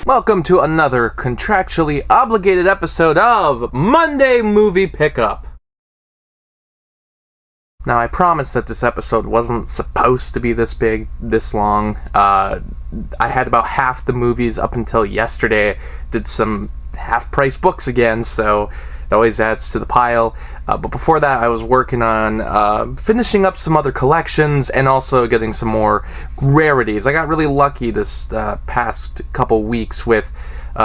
Welcome to another contractually obligated episode of Monday Movie Pickup. Now, I promised that this episode wasn't supposed to be this big, this long. I had about half the movies up until yesterday. Did some half-price books again, so it always adds to the pile. But before that, I was working on finishing up some other collections and also getting some more rarities. I got really lucky this past couple weeks with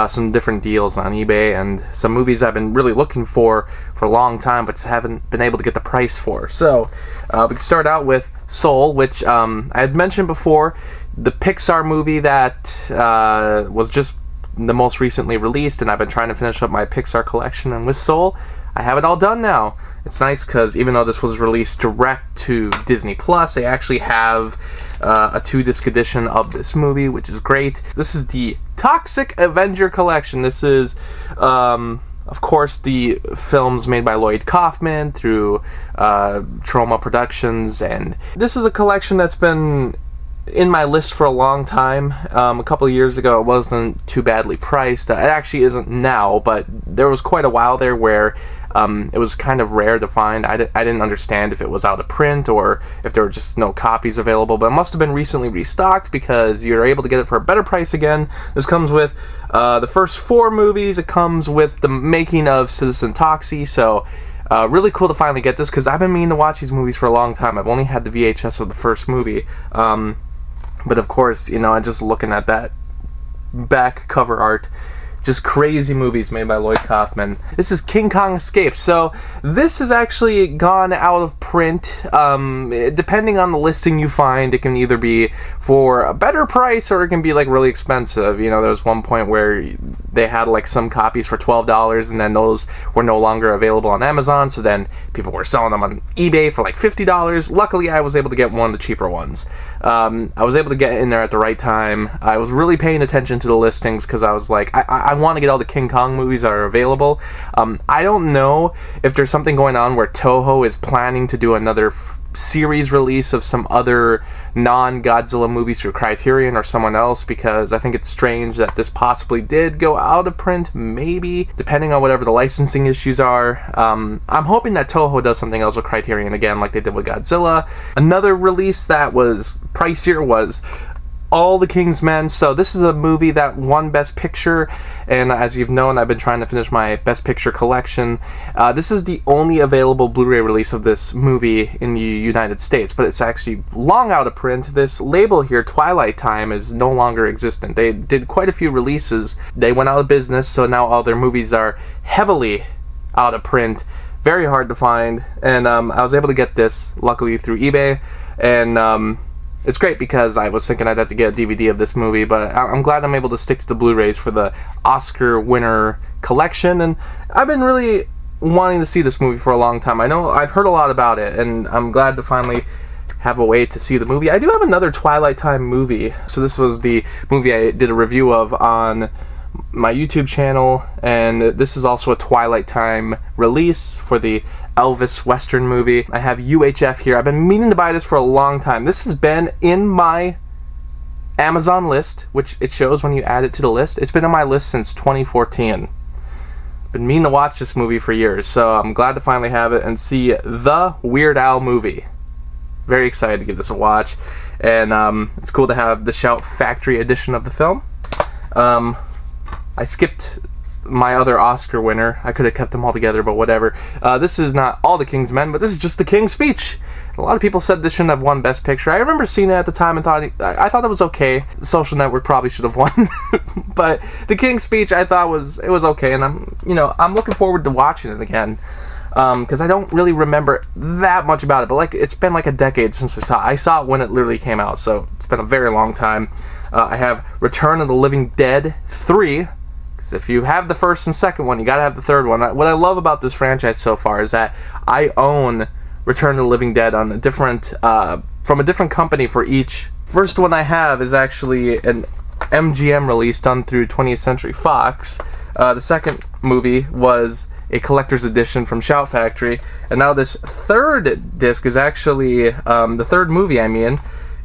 some different deals on eBay and some movies I've been really looking for a long time but just haven't been able to get the price for. So we can start out with Soul, which I had mentioned before, the Pixar movie that was just the most recently released, and I've been trying to finish up my Pixar collection, and with Soul, I have it all done now. It's nice because even though this was released direct to Disney Plus, they actually have a 2-disc edition of this movie, which is great. This is the Toxic Avenger collection. This is, of course, the films made by Lloyd Kaufman through Troma Productions, and this is a collection that's been in my list for a long time. A couple of years ago, it wasn't too badly priced. It actually isn't now, but there was quite a while there where it was kind of rare to find. I didn't understand if it was out of print or if there were just no copies available, but it must have been recently restocked because you're able to get it for a better price again. This comes with the first 4 movies. It comes with the making of Citizen Toxie, so really cool to finally get this because I've been meaning to watch these movies for a long time. I've only had the VHS of the first movie. But of course, you know, I'm just looking at that back cover art. Just crazy movies made by Lloyd Kaufman. This is King Kong Escapes. So this has actually gone out of print. Depending on the listing you find, it can either be for a better price or it can be like really expensive. You know, there was one point where they had like some copies for $12 and then those were no longer available on Amazon, so then people were selling them on eBay for like $50. Luckily, I was able to get one of the cheaper ones. I was able to get in there at the right time. I was really paying attention to the listings because I was like, I want to get all the King Kong movies that are available. I don't know if there's something going on where Toho is planning to do another series release of some other non-Godzilla movies through Criterion or someone else, because I think it's strange that this possibly did go out of print, maybe, depending on whatever the licensing issues are. I'm hoping that Toho does something else with Criterion again, like they did with Godzilla. Another release that was pricier was All the King's Men. So this is a movie that won Best Picture, and as you've known, I've been trying to finish my Best Picture collection. This is the only available Blu-ray release of this movie in the United States, but it's actually long out of print. This label here, Twilight Time, is no longer existent. They did quite a few releases. They went out of business, so now all their movies are heavily out of print. Very hard to find, and I was able to get this, luckily, through eBay, and it's great because I was thinking I'd have to get a DVD of this movie, but I'm glad I'm able to stick to the Blu-rays for the Oscar winner collection, and I've been really wanting to see this movie for a long time. I know I've heard a lot about it, and I'm glad to finally have a way to see the movie. I do have another Twilight Time movie, so this was the movie I did a review of on my YouTube channel, and this is also a Twilight Time release for the Elvis Western movie. I have UHF here. I've been meaning to buy this for a long time. This has been in my Amazon list, which it shows when you add it to the list. It's been on my list since 2014. Been meaning to watch this movie for years, so I'm glad to finally have it and see the Weird Al movie. Very excited to give this a watch, and it's cool to have the Shout Factory edition of the film. I skipped my other Oscar winner. I could have kept them all together, but whatever. This is not All the King's Men, but this is just The King's Speech. A lot of people said this shouldn't have won Best Picture. I remember seeing it at the time and I thought it was okay. The Social Network probably should have won, but The King's Speech I thought was okay, and I'm looking forward to watching it again. Because I don't really remember that much about it, but it's been like a decade since I saw it. I saw it when it literally came out, so it's been a very long time. I have Return of the Living Dead 3. Because if you have the first and second one, you gotta have the third one. What I love about this franchise so far is that I own Return of the Living Dead on a different, from a different company for each. First one I have is actually an MGM release done through 20th Century Fox. The second movie was a collector's edition from Shout Factory, and now this third disc is actually the third movie.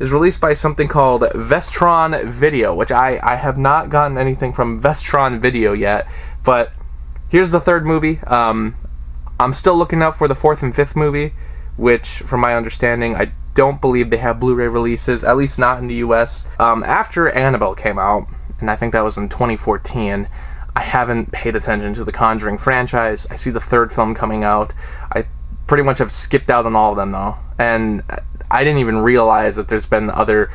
is released by something called Vestron Video, which I have not gotten anything from Vestron Video yet, but here's the third movie. I'm still looking out for the fourth and fifth movie, which, from my understanding, I don't believe they have Blu-ray releases, at least not in the US. After Annabelle came out, and I think that was in 2014, I haven't paid attention to the Conjuring franchise. I see the third film coming out. I pretty much have skipped out on all of them, though. And I didn't even realize that there's been other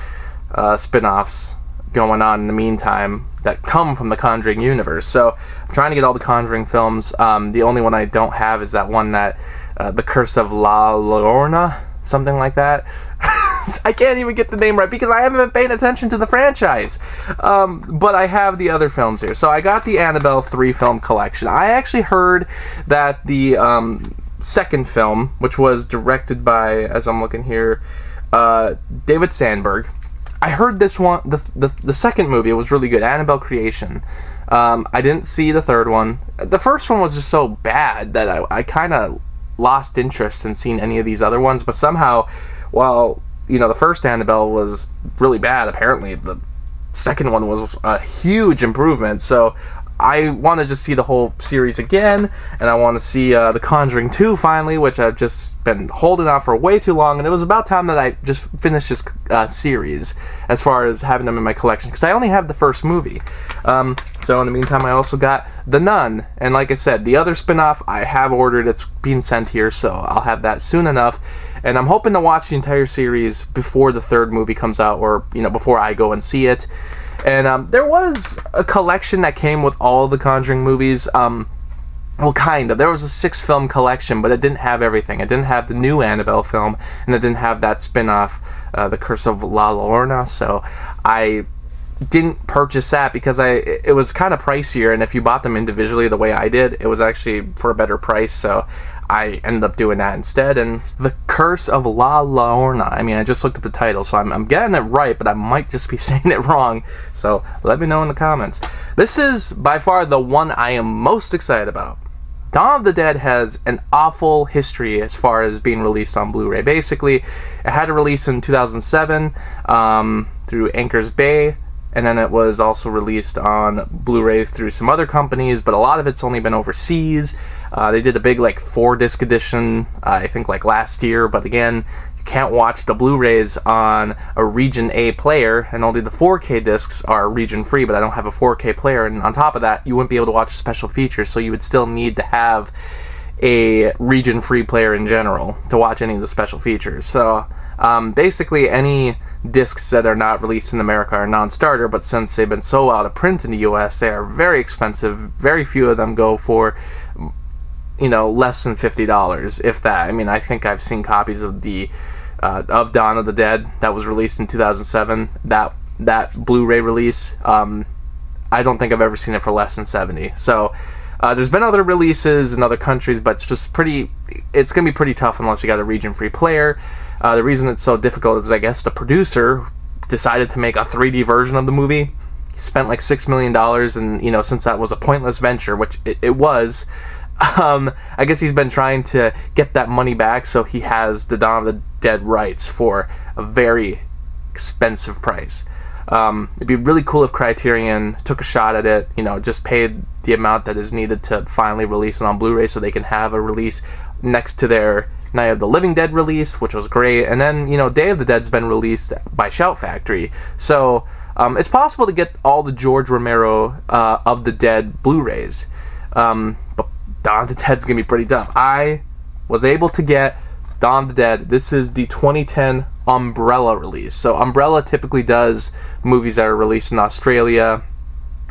spin-offs going on in the meantime that come from the Conjuring universe. So I'm trying to get all the Conjuring films. The only one I don't have is that one that, The Curse of La Llorona, something like that. I can't even get the name right because I haven't been paying attention to the franchise. But I have the other films here. So I got the Annabelle 3-film collection. I actually heard that the second film, which was directed by, as I'm looking here, David Sandberg. I heard this one, the second movie was really good, Annabelle Creation. I didn't see the third one. The first one was just so bad that I kind of lost interest in seeing any of these other ones, but somehow, while the first Annabelle was really bad, apparently the second one was a huge improvement. So I want to just see the whole series again, and I want to see The Conjuring 2 finally, which I've just been holding out for way too long, and it was about time that I just finished this series as far as having them in my collection, because I only have the first movie. So in the meantime, I also got The Nun, and like I said, the other spin-off I have ordered. It's being sent here, so I'll have that soon enough. And I'm hoping to watch the entire series before the third movie comes out, or before I go and see it. And there was a collection that came with all the Conjuring movies. Well, kind of. There was a 6-film collection, but it didn't have everything. It didn't have the new Annabelle film, and it didn't have that spin-off, The Curse of La Llorona. So I didn't purchase that because it was kind of pricier, and if you bought them individually the way I did, it was actually for a better price. So I ended up doing that instead. And The Curse of La Llorona, I just looked at the title, so I'm getting it right, but I might just be saying it wrong, so let me know in the comments. This is by far the one I am most excited about. Dawn of the Dead has an awful history as far as being released on Blu-ray. Basically, it had a release in 2007 through Anchor's Bay, and then it was also released on Blu-ray through some other companies, but a lot of it's only been overseas. They did a big 4-disc edition, I think last year, but again, you can't watch the Blu-rays on a Region A player, and only the 4K discs are region free, but I don't have a 4K player, and on top of that, you wouldn't be able to watch a special feature, so you would still need to have a region free player in general to watch any of the special features. So basically any discs that are not released in America are non-starter, but since they've been so out of print in the US, they are very expensive. Very few of them go for less than $50, if that. I think I've seen copies of the of Dawn of the Dead that was released in 2007. That Blu-ray release, I don't think I've ever seen it for less than $70. So there's been other releases in other countries, but it's gonna be pretty tough unless you got a region-free player. The reason it's so difficult is, I guess, the producer decided to make a 3D version of the movie. He spent $6 million, and since that was a pointless venture, which it was. I guess he's been trying to get that money back, so he has the Dawn of the Dead rights for a very expensive price. It'd be really cool if Criterion took a shot at it, just paid the amount that is needed to finally release it on Blu-ray so they can have a release next to their Night of the Living Dead release, which was great, and then, Day of the Dead's been released by Shout Factory, so it's possible to get all the George Romero of the Dead Blu-rays, but Dawn of the Dead's gonna be pretty tough. I was able to get Dawn of the Dead. This is the 2010 Umbrella release. So Umbrella typically does movies that are released in Australia,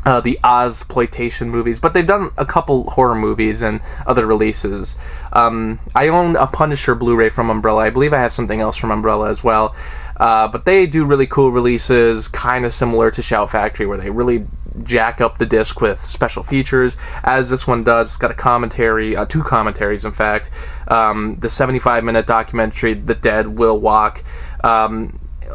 the Ozploitation movies, but they've done a couple horror movies and other releases. I own a Punisher Blu-ray from Umbrella. I believe I have something else from Umbrella as well. But they do really cool releases, kind of similar to Shout Factory, where they really jack up the disc with special features, as this one does. It's got a commentary, 2 commentaries in fact, the 75-minute documentary The Dead Will Walk, a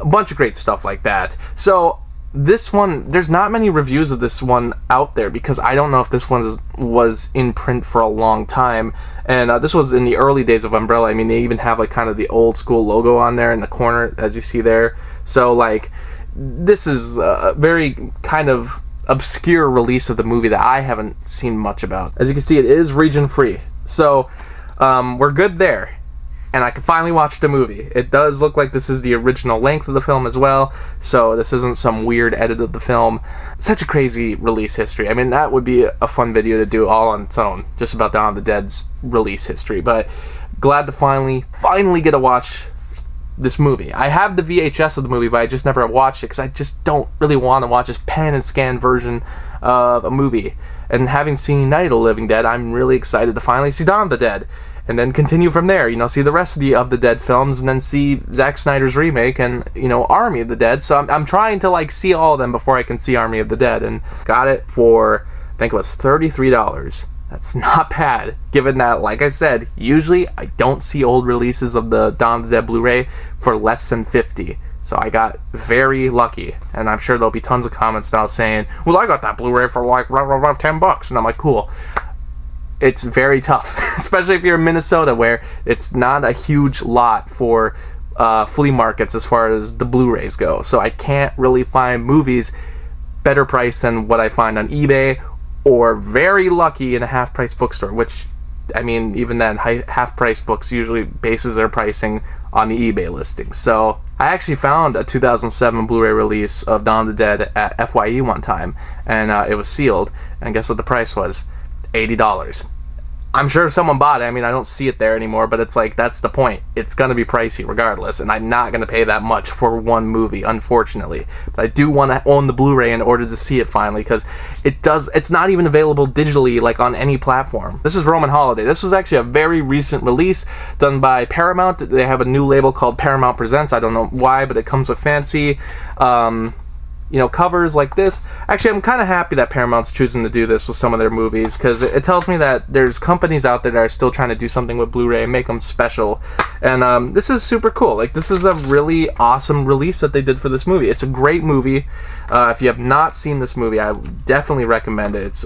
bunch of great stuff like that. So this one, there's not many reviews of this one out there because I don't know if this one was in print for a long time. And this was in the early days of Umbrella. I mean, they even have like kind of the old school logo on there in the corner, as you see there. So like, this is a very kind of obscure release of the movie that I haven't seen much about. As you can see, it is region free. So we're good there. And I can finally watch the movie. It does look like this is the original length of the film as well, so this isn't some weird edit of the film. Such a crazy release history. I mean, that would be a fun video to do all on its own, just about Dawn of the Dead's release history. But glad to finally get to watch this movie. I have the VHS of the movie, but I just never watched it because I just don't really want to watch this pan and scan version of a movie. And having seen Night of the Living Dead, I'm really excited to finally see Dawn of the Dead. And then continue from there, see the rest of the Dead films, and then see Zack Snyder's remake and, Army of the Dead. So I'm trying to, like, see all of them before I can see Army of the Dead. And got it for, I think it was $33. That's not bad, given that, like I said, usually I don't see old releases of the Dawn of the Dead Blu-ray for less than $50. So I got very lucky, and I'm sure there'll be tons of comments now saying, well, I got that Blu-ray for, like, $10. And I'm like, cool. It's very tough, especially if you're in Minnesota, where it's not a huge lot for flea markets as far as the Blu-rays go. So I can't really find movies better priced than what I find on eBay, or very lucky in a half-price bookstore, which, I mean, even then, half-price books usually bases their pricing on the eBay listings. So I actually found a 2007 Blu-ray release of Dawn of the Dead at FYE one time, and it was sealed, and guess what the price was? $80. I'm sure if someone bought it, I mean, I don't see it there anymore, but it's like, that's the point. It's going to be pricey regardless, and I'm not going to pay that much for one movie, unfortunately. But I do want to own the Blu-ray in order to see it finally, because it's not even available digitally, like, on any platform. This is Roman Holiday. This was actually a very recent release done by Paramount. They have a new label called Paramount Presents. I don't know why, but it comes with fancy covers like this. Actually, I'm kind of happy that Paramount's choosing to do this with some of their movies, because it tells me that there's companies out there that are still trying to do something with Blu-ray and make them special. And this is super cool. Like, this is a really awesome release that they did for this movie. It's a great movie. If you have not seen this movie, I definitely recommend it. It's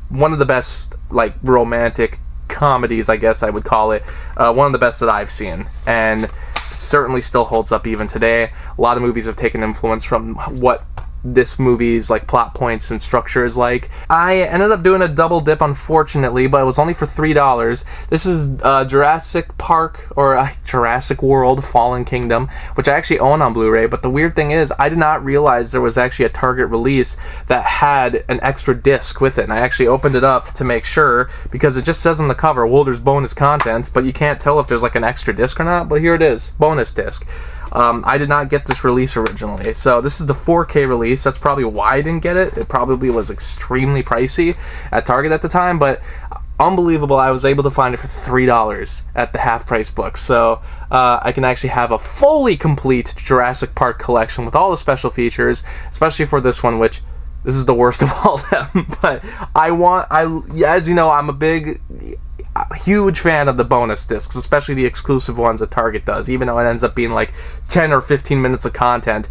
one of the best, like, romantic comedies, I guess I would call it. One of the best that I've seen. And certainly still holds up even today. A lot of movies have taken influence from what this movie's like plot points and structure is like. I ended up doing a double dip, unfortunately, but it was only for $3. This is Jurassic Park, or Jurassic World Fallen Kingdom, which I actually own on Blu-ray. But the weird thing is, I did not realize there was actually a Target release that had an extra disc with it, and I actually opened it up to make sure, because it just says on the cover, well, there's bonus content, but you can't tell if there's like an extra disc or not. But here it is, bonus disc. I did not get this release originally, so this is the 4K release. That's probably why I didn't get it. It probably was extremely pricey at Target at the time, but unbelievable, I was able to find it for $3 at the half-price book. So I can actually have a fully complete Jurassic Park collection with all the special features, especially for this one, which this is the worst of all of them. But as you know, I'm a huge fan of the bonus discs, especially the exclusive ones that Target does. Even though it ends up being like 10 or 15 minutes of content,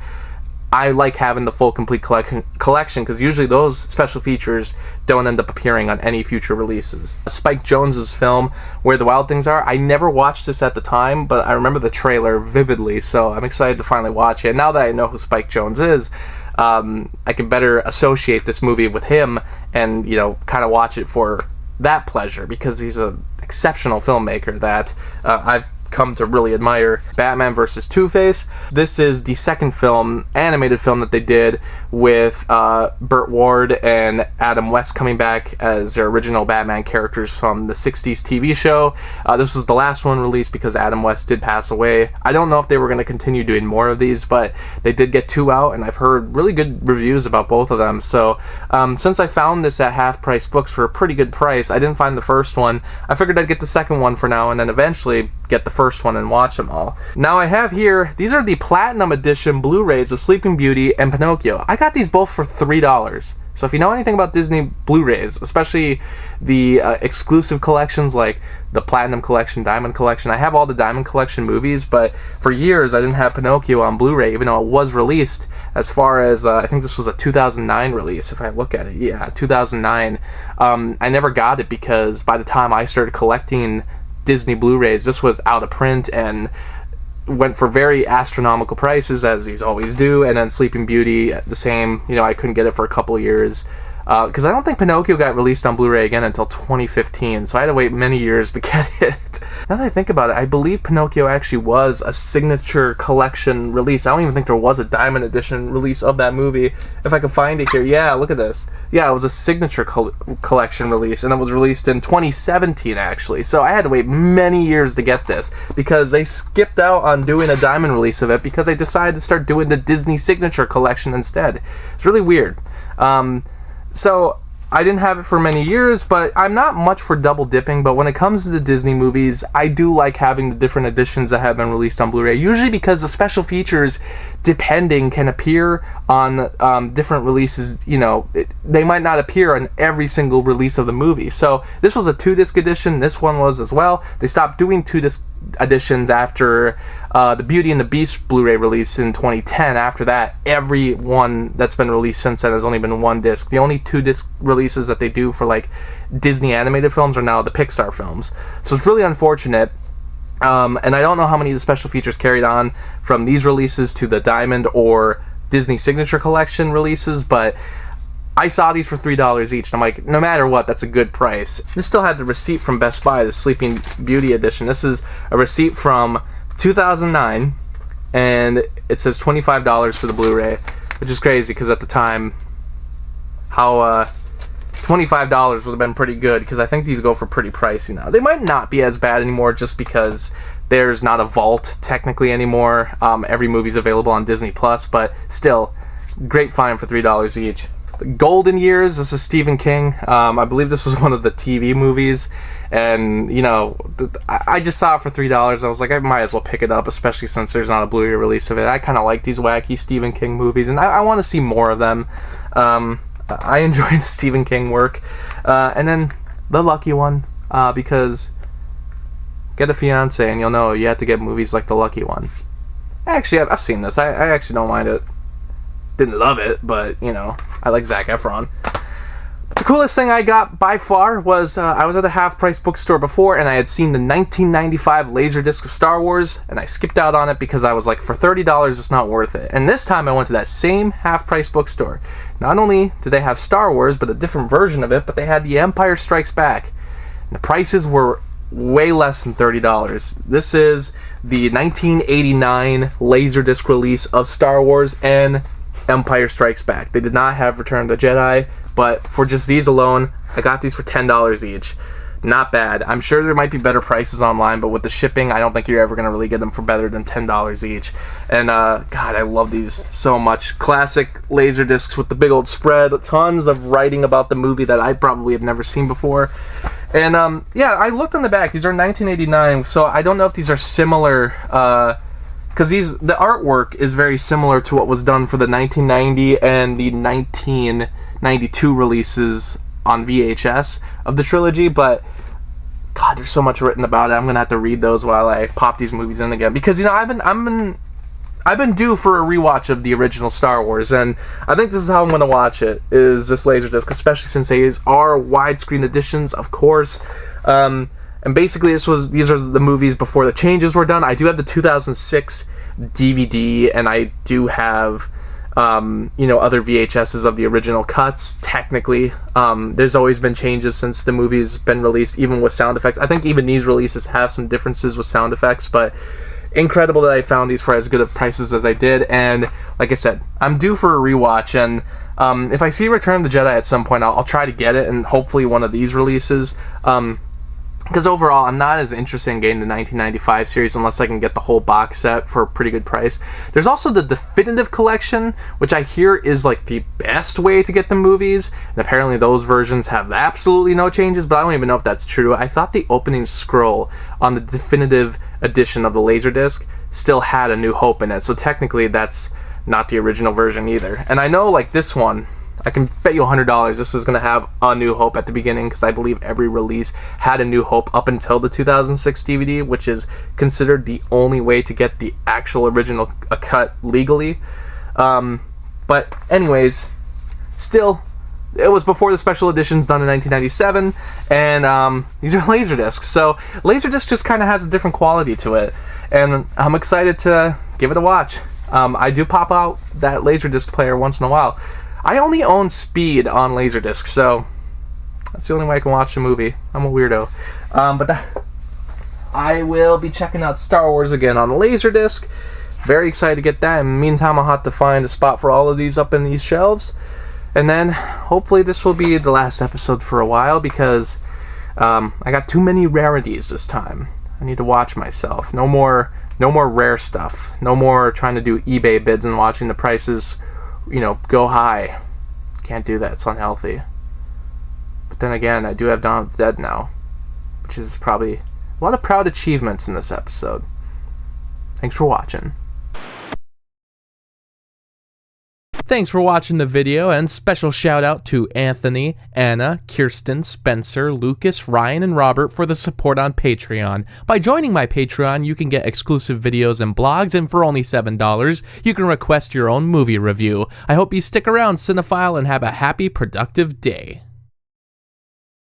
I like having the full complete collection, because usually those special features don't end up appearing on any future releases. Spike Jonze's film Where the Wild Things Are, I never watched this at the time, but I remember the trailer vividly, so I'm excited to finally watch it. Now that I know who Spike Jonze is, I can better associate this movie with him and, kind of watch it for that pleasure, because he's an exceptional filmmaker that I've come to really admire. Batman vs. Two-Face. This is the second animated film that they did with Burt Ward and Adam West coming back as their original Batman characters from the 60s TV show. This was the last one released because Adam West did pass away. I don't know if they were going to continue doing more of these, but they did get 2 out, and I've heard really good reviews about both of them. So since I found this at half-price books for a pretty good price, I didn't find the first one. I figured I'd get the second one for now, and then eventually get the first one and watch them all. Now I have here, these are the Platinum Edition Blu-rays of Sleeping Beauty and Pinocchio. I got these both for $3. So if you know anything about Disney Blu-rays, especially the exclusive collections like the Platinum Collection, Diamond Collection, I have all the Diamond Collection movies, but for years I didn't have Pinocchio on Blu-ray, even though it was released as far as, I think this was a 2009 release, if I look at it. Yeah, 2009. I never got it because by the time I started collecting Disney Blu-rays, this was out of print and went for very astronomical prices, as these always do. And then Sleeping Beauty, the same. I couldn't get it for a couple of years because I don't think Pinocchio got released on Blu-ray again until 2015, so I had to wait many years to get it. Now that I think about it, I believe Pinocchio actually was a signature collection release. I don't even think there was a Diamond Edition release of that movie. If I can find it here. Yeah, look at this. Yeah, it was a signature collection release, and it was released in 2017, actually. So I had to wait many years to get this, because they skipped out on doing a Diamond release of it, because they decided to start doing the Disney Signature Collection instead. It's really weird. So I didn't have it for many years, but I'm not much for double dipping. But when it comes to the Disney movies, I do like having the different editions that have been released on Blu-ray, usually because the special features, depending, can appear on different releases. They might not appear on every single release of the movie. So this was a 2-disc edition, this one was as well. They stopped doing 2-disc editions after the Beauty and the Beast Blu-ray release in 2010. After that, every one that's been released since then has only been 1 disc. The only 2-disc releases that they do for like Disney animated films are now the Pixar films. So it's really unfortunate. And I don't know how many of the special features carried on from these releases to the Diamond or Disney Signature Collection releases, but I saw these for $3 each, and I'm like, no matter what, that's a good price. This still had the receipt from Best Buy, the Sleeping Beauty edition. This is a receipt from 2009, and it says $25 for the Blu-ray, which is crazy, because at the time, how $25 would have been pretty good, because I think these go for pretty pricey now. They might not be as bad anymore, just because there's not a vault technically anymore. Every movie's available on Disney Plus, but still, great find for $3 each. Golden Years, this is Stephen King. I believe this was one of the TV movies, and I just saw it for $3. I was like, I might as well pick it up, especially since there's not a Blu-ray release of it. I kind of like these wacky Stephen King movies, and I want to see more of them. I enjoy the Stephen King work. And then The Lucky One, because get a fiance and you'll know you have to get movies like The Lucky One. Actually, I've seen this. I actually don't mind it. Didn't love it, but I like Zac Efron. The coolest thing I got by far was I was at a half-price bookstore before, and I had seen the 1995 Laserdisc of Star Wars, and I skipped out on it because I was like, for $30, it's not worth it. And this time I went to that same half-price bookstore. Not only did they have Star Wars, but a different version of it, but they had The Empire Strikes Back. And the prices were way less than $30. This is the 1989 Laserdisc release of Star Wars and Empire Strikes Back. They did not have Return of the Jedi, but for just these alone, I got these for $10 each. Not bad. I'm sure there might be better prices online, but with the shipping, I don't think you're ever going to really get them for better than $10 each. And, God, I love these so much. Classic Laserdiscs with the big old spread. Tons of writing about the movie that I probably have never seen before. And, yeah, I looked on the back. These are 1989, so I don't know if these are similar, because the artwork is very similar to what was done for the 1990 and the 1992 releases on VHS of the trilogy, but God, there's so much written about it. I'm gonna have to read those while I pop these movies in again, because I've been due for a rewatch of the original Star Wars, and I think this is how I'm gonna watch it, is this Laserdisc, especially since these are widescreen editions, of course. And basically, these are the movies before the changes were done. I do have the 2006 DVD, and I do have other VHSs of the original cuts, technically. There's always been changes since the movie's been released, even with sound effects. I think even these releases have some differences with sound effects, but incredible that I found these for as good of prices as I did. And like I said, I'm due for a rewatch, and if I see Return of the Jedi at some point, I'll try to get it, and hopefully one of these releases. because overall, I'm not as interested in getting the 1995 series unless I can get the whole box set for a pretty good price. There's also the Definitive Collection, which I hear is like the best way to get the movies, and apparently those versions have absolutely no changes, but I don't even know if that's true. I thought the opening scroll on the Definitive edition of the Laserdisc still had A New Hope in it, so technically that's not the original version either. And I know, like, this one, I can bet you $100 this is going to have A New Hope at the beginning, because I believe every release had A New Hope up until the 2006 DVD, which is considered the only way to get the actual original cut legally. But anyways, still, it was before the special editions done in 1997, and these are Laserdiscs, so Laserdisc just kind of has a different quality to it, and I'm excited to give it a watch. I do pop out that Laserdisc player once in a while. I only own Speed on Laserdisc, so that's the only way I can watch a movie. I'm a weirdo. I will be checking out Star Wars again on Laserdisc. Very excited to get that. In the meantime, I'll have to find a spot for all of these up in these shelves. And then, hopefully this will be the last episode for a while, because I got too many rarities this time. I need to watch myself. No more rare stuff. No more trying to do eBay bids and watching the prices, go high. Can't do that. It's unhealthy. But then again, I do have Dawn of the Dead now, which is probably a lot of proud achievements in this episode. Thanks for watching. Thanks for watching the video, and special shout out to Anthony, Anna, Kirsten, Spencer, Lucas, Ryan, and Robert for the support on Patreon. By joining my Patreon, you can get exclusive videos and blogs, and for only $7, you can request your own movie review. I hope you stick around, cinephile, and have a happy, productive day.